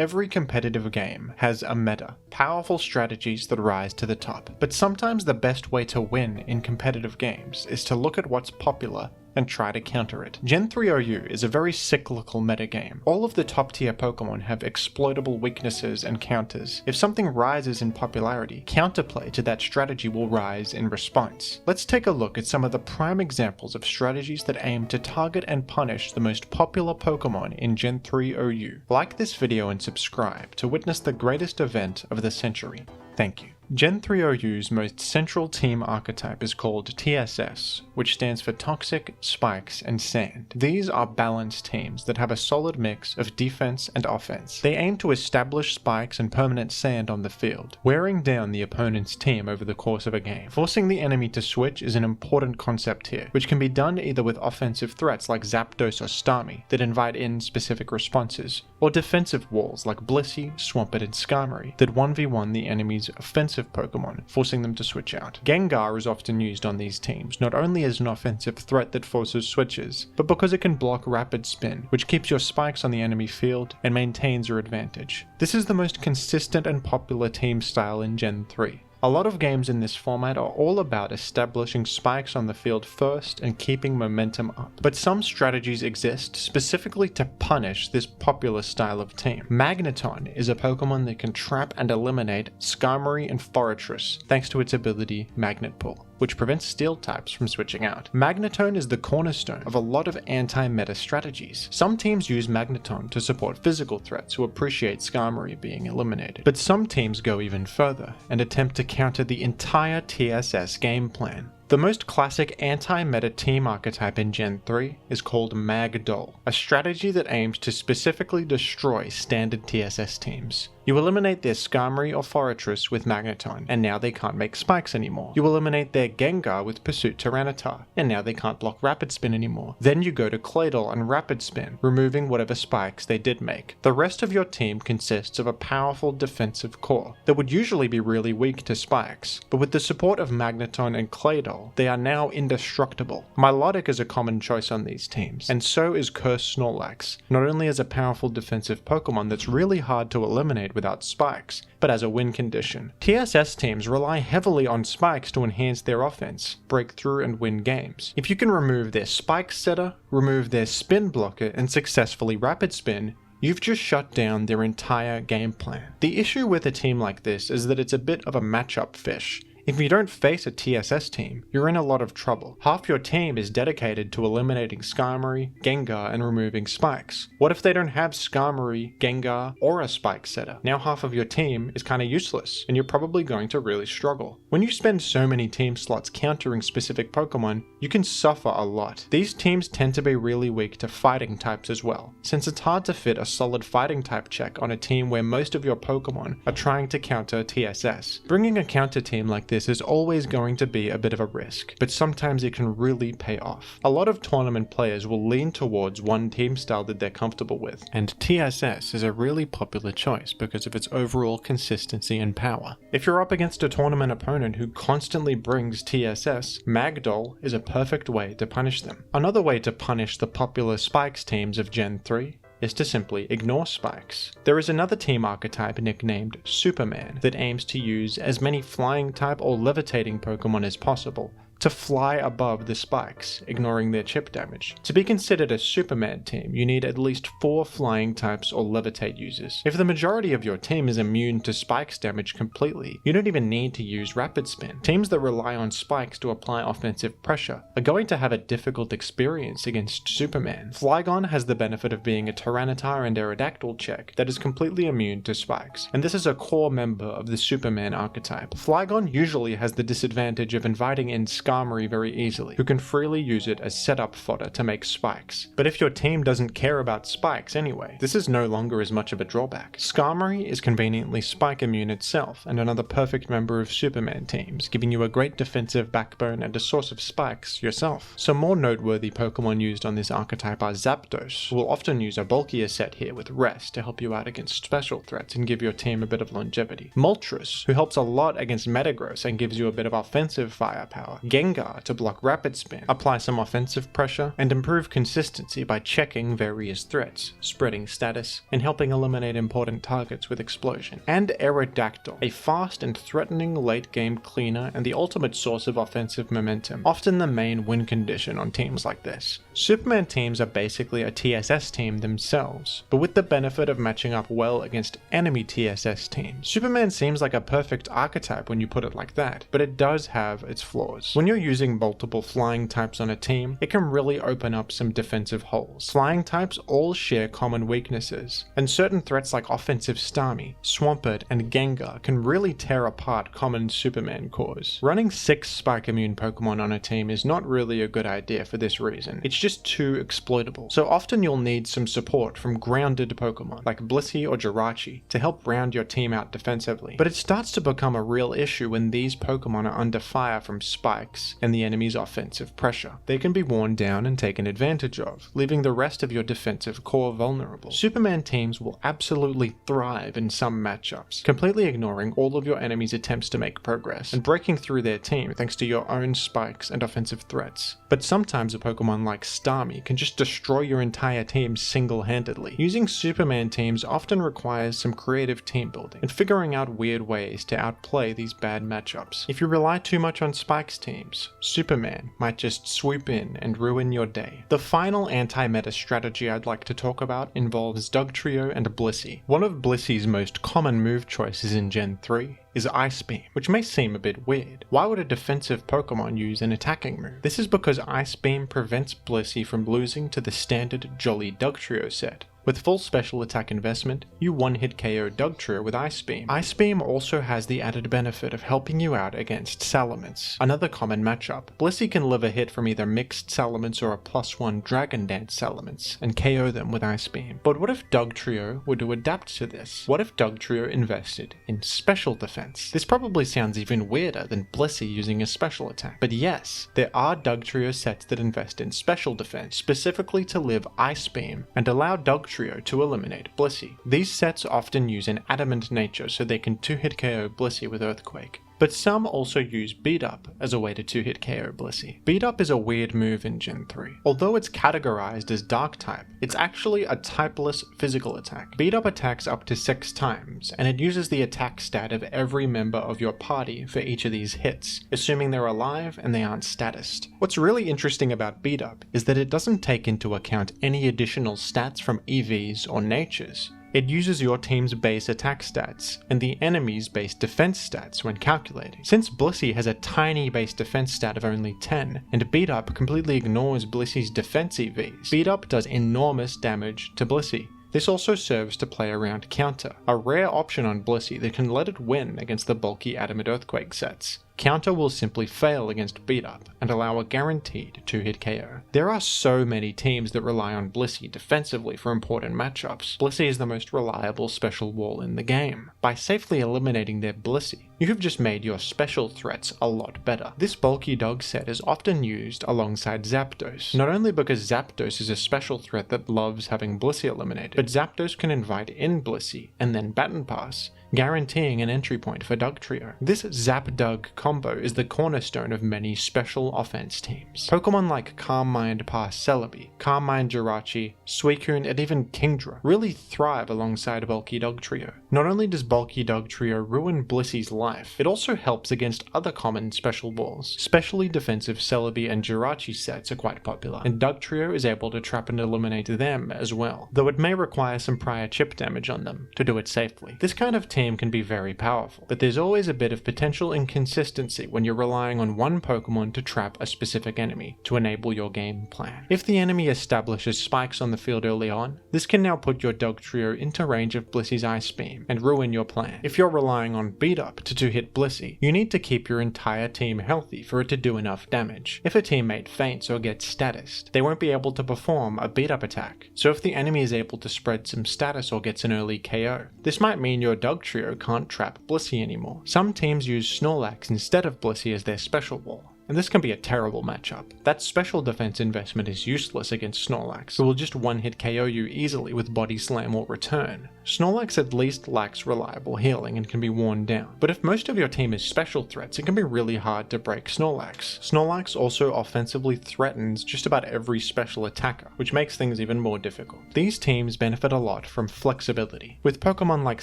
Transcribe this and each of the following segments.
Every competitive game has a meta, powerful strategies that rise to the top. But sometimes the best way to win in competitive games is to look at what's popular and try to counter it. Gen 3 OU is a very cyclical metagame. All of the top tier Pokemon have exploitable weaknesses and counters. If something rises in popularity, counterplay to that strategy will rise in response. Let's take a look at some of the prime examples of strategies that aim to target and punish the most popular Pokemon in Gen 3 OU. Like this video and subscribe to witness the greatest event of the century. Thank you. Gen 3 OU's most central team archetype is called TSS, which stands for Toxic, Spikes, and Sand. These are balanced teams that have a solid mix of defense and offense. They aim to establish spikes and permanent sand on the field, wearing down the opponent's team over the course of a game. Forcing the enemy to switch is an important concept here, which can be done either with offensive threats like Zapdos or Starmie that invite in specific responses, or defensive walls like Blissey, Swampert, and Skarmory that 1v1 the enemy's offensive Pokemon, forcing them to switch out. Gengar is often used on these teams, not only as an offensive threat that forces switches, but because it can block Rapid Spin, which keeps your spikes on the enemy field and maintains your advantage. This is the most consistent and popular team style in Gen 3. A lot of games in this format are all about establishing spikes on the field first and keeping momentum up. But some strategies exist specifically to punish this popular style of team. Magneton is a Pokemon that can trap and eliminate Skarmory and Forretress thanks to its ability Magnet Pull, which prevents steel types from switching out. Magneton is the cornerstone of a lot of anti-meta strategies. Some teams use Magneton to support physical threats who appreciate Skarmory being eliminated. But some teams go even further and attempt to counter the entire TSS game plan. The most classic anti-meta team archetype in Gen 3 is called Magdol, a strategy that aims to specifically destroy standard TSS teams. You eliminate their Skarmory or Forretress with Magneton, and now they can't make spikes anymore. You eliminate their Gengar with Pursuit Tyranitar, and now they can't block Rapid Spin anymore. Then you go to Claydol and Rapid Spin, removing whatever spikes they did make. The rest of your team consists of a powerful defensive core that would usually be really weak to spikes, but with the support of Magneton and Claydol, they are now indestructible. Milotic is a common choice on these teams, and so is Cursed Snorlax, not only as a powerful defensive Pokemon that's really hard to eliminate without spikes, but as a win condition. TSS teams rely heavily on spikes to enhance their offense, break through, and win games. If you can remove their spike setter, remove their spin blocker, and successfully Rapid Spin, you've just shut down their entire game plan. The issue with a team like this is that it's a bit of a matchup fish. If you don't face a TSS team, you're in a lot of trouble. Half your team is dedicated to eliminating Skarmory, Gengar, and removing spikes. What if they don't have Skarmory, Gengar, or a spike setter? Now half of your team is kinda useless, and you're probably going to really struggle. When you spend so many team slots countering specific Pokemon, you can suffer a lot. These teams tend to be really weak to fighting types as well, since it's hard to fit a solid fighting type check on a team where most of your Pokemon are trying to counter TSS. Bringing a counter team like this is always going to be a bit of a risk, but sometimes it can really pay off. A lot of tournament players will lean towards one team style that they're comfortable with, and TSS is a really popular choice because of its overall consistency and power. If you're up against a tournament opponent who constantly brings TSS, Magdol is a perfect way to punish them. Another way to punish the popular spikes teams of Gen 3 is to simply ignore spikes. There is another team archetype nicknamed Superman that aims to use as many flying type or levitating Pokemon as possible to fly above the spikes, ignoring their chip damage. To be considered a Superman team, you need at least 4 flying types or levitate users. If the majority of your team is immune to spikes damage completely, you don't even need to use Rapid Spin. Teams that rely on spikes to apply offensive pressure are going to have a difficult experience against Superman. Flygon has the benefit of being a Tyranitar and Aerodactyl check that is completely immune to spikes, and this is a core member of the Superman archetype. Flygon usually has the disadvantage of inviting in Skarmory very easily, who can freely use it as setup fodder to make spikes. But if your team doesn't care about spikes anyway, this is no longer as much of a drawback. Skarmory is conveniently spike immune itself and another perfect member of Superman teams, giving you a great defensive backbone and a source of spikes yourself. Some more noteworthy Pokemon used on this archetype are Zapdos, who will often use a bulkier set here with Rest to help you out against special threats and give your team a bit of longevity. Moltres, who helps a lot against Metagross and gives you a bit of offensive firepower. Gengar to block rapid spin, apply some offensive pressure, and improve consistency by checking various threats, spreading status, and helping eliminate important targets with explosion. And Aerodactyl, a fast and threatening late game cleaner and the ultimate source of offensive momentum, often the main win condition on teams like this. Superman teams are basically a TSS team themselves, but with the benefit of matching up well against enemy TSS teams. Superman seems like a perfect archetype when you put it like that, but it does have its flaws. When you're using multiple flying types on a team, it can really open up some defensive holes. Flying types all share common weaknesses, and certain threats like offensive Starmie, Swampert, and Gengar can really tear apart common Superman cores. Running 6 spike immune Pokemon on a team is not really a good idea for this reason. It's just too exploitable. So often you'll need some support from grounded Pokemon like Blissey or Jirachi to help round your team out defensively. But it starts to become a real issue when these Pokemon are under fire from spikes and the enemy's offensive pressure. They can be worn down and taken advantage of, leaving the rest of your defensive core vulnerable. Superman teams will absolutely thrive in some matchups, completely ignoring all of your enemy's attempts to make progress and breaking through their team thanks to your own spikes and offensive threats. But sometimes a Pokemon like Starmie can just destroy your entire team single-handedly. Using Superman teams often requires some creative team building and figuring out weird ways to outplay these bad matchups. If you rely too much on Spikes teams, Superman might just swoop in and ruin your day. The final anti-meta strategy I'd like to talk about involves Dugtrio and Blissey. One of Blissey's most common move choices in Gen 3 is Ice Beam, which may seem a bit weird. Why would a defensive Pokemon use an attacking move? This is because Ice Beam prevents Blissey from losing to the standard Jolly Dugtrio set. With full special attack investment, you one-hit KO Dugtrio with Ice Beam. Ice Beam also has the added benefit of helping you out against Salamence, another common matchup. Blissey can live a hit from either mixed Salamence or a +1 Dragon Dance Salamence, and KO them with Ice Beam. But what if Dugtrio were to adapt to this? What if Dugtrio invested in special defense? This probably sounds even weirder than Blissey using a special attack. But yes, there are Dugtrio sets that invest in special defense, specifically to live Ice Beam, and allow Dugtrio to eliminate Blissey. These sets often use an adamant nature so they can 2-hit KO Blissey with Earthquake. But some also use Beat Up as a way to 2-hit KO Blissey. Beat Up is a weird move in Gen 3. Although it's categorized as Dark type, it's actually a typeless physical attack. Beat Up attacks up to 6 times, and it uses the attack stat of every member of your party for each of these hits, assuming they're alive and they aren't statused. What's really interesting about Beat Up is that it doesn't take into account any additional stats from EVs or natures. It uses your team's base attack stats and the enemy's base defense stats when calculating. Since Blissey has a tiny base defense stat of only 10, and Beat Up completely ignores Blissey's defense EVs, Beat Up does enormous damage to Blissey. This also serves to play around Counter, a rare option on Blissey that can let it win against the bulky Adamant Earthquake sets. Counter will simply fail against Beat Up and allow a guaranteed 2-hit KO. There are so many teams that rely on Blissey defensively for important matchups. Blissey is the most reliable special wall in the game. By safely eliminating their Blissey, you have just made your special threats a lot better. This bulky dog set is often used alongside Zapdos, not only because Zapdos is a special threat that loves having Blissey eliminated, but Zapdos can invite in Blissey and then Baton Pass, guaranteeing an entry point for Dugtrio. This Zap-Dug combo is the cornerstone of many special offense teams. Pokemon like Calm Mind Pass Celebi, Calm Mind Jirachi, Suicune, and even Kingdra really thrive alongside bulky Dugtrio. Not only does bulky Dugtrio ruin Blissey's life, it also helps against other common special walls. Specially defensive Celebi and Jirachi sets are quite popular, and Dugtrio is able to trap and eliminate them as well, though it may require some prior chip damage on them to do it safely. This kind of team can be very powerful, but there's always a bit of potential inconsistency when you're relying on one Pokemon to trap a specific enemy to enable your game plan. If the enemy establishes spikes on the field early on, this can now put your Dugtrio into range of Blissey's Ice Beam and ruin your plan. If you're relying on Beat Up to 2-hit Blissey, you need to keep your entire team healthy for it to do enough damage. If a teammate faints or gets statused, they won't be able to perform a Beat Up attack, so if the enemy is able to spread some status or gets an early KO, this might mean your Dugtrio can't trap Blissey anymore. Some teams use Snorlax instead of Blissey as their special wall, and this can be a terrible matchup. That special defense investment is useless against Snorlax, who will just one-hit KO you easily with Body Slam or Return. Snorlax at least lacks reliable healing and can be worn down, but if most of your team is special threats, it can be really hard to break Snorlax. Snorlax also offensively threatens just about every special attacker, which makes things even more difficult. These teams benefit a lot from flexibility, with Pokemon like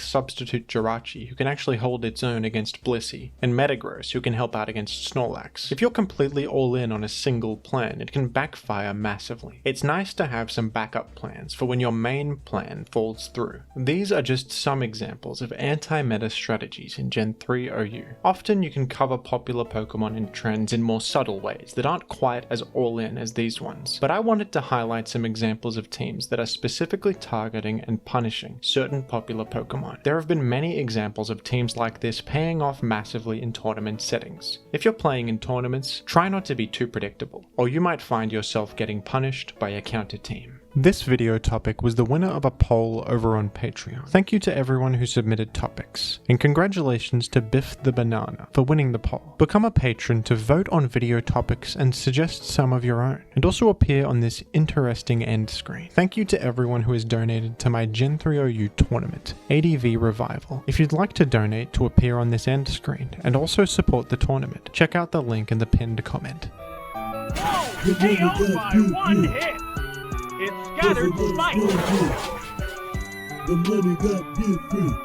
Substitute Jirachi who can actually hold its own against Blissey, and Metagross who can help out against Snorlax. If you're completely all in on a single plan, it can backfire massively. It's nice to have some backup plans for when your main plan falls through. These are just some examples of anti-meta strategies in Gen 3 OU. Often you can cover popular Pokemon and trends in more subtle ways that aren't quite as all-in as these ones, but I wanted to highlight some examples of teams that are specifically targeting and punishing certain popular Pokemon. There have been many examples of teams like this paying off massively in tournament settings. If you're playing in tournaments, try not to be too predictable, or you might find yourself getting punished by a counter team. This video topic was the winner of a poll over on Patreon. Thank you to everyone who submitted topics, and congratulations to Biff the Banana for winning the poll. Become a patron to vote on video topics and suggest some of your own, and also appear on this interesting end screen. Thank you to everyone who has donated to my Gen 3 OU tournament, ADV Revival. If you'd like to donate to appear on this end screen, and also support the tournament, check out the link in the pinned comment. Whoa! KO by one hit! It scattered Sprites! The money got different.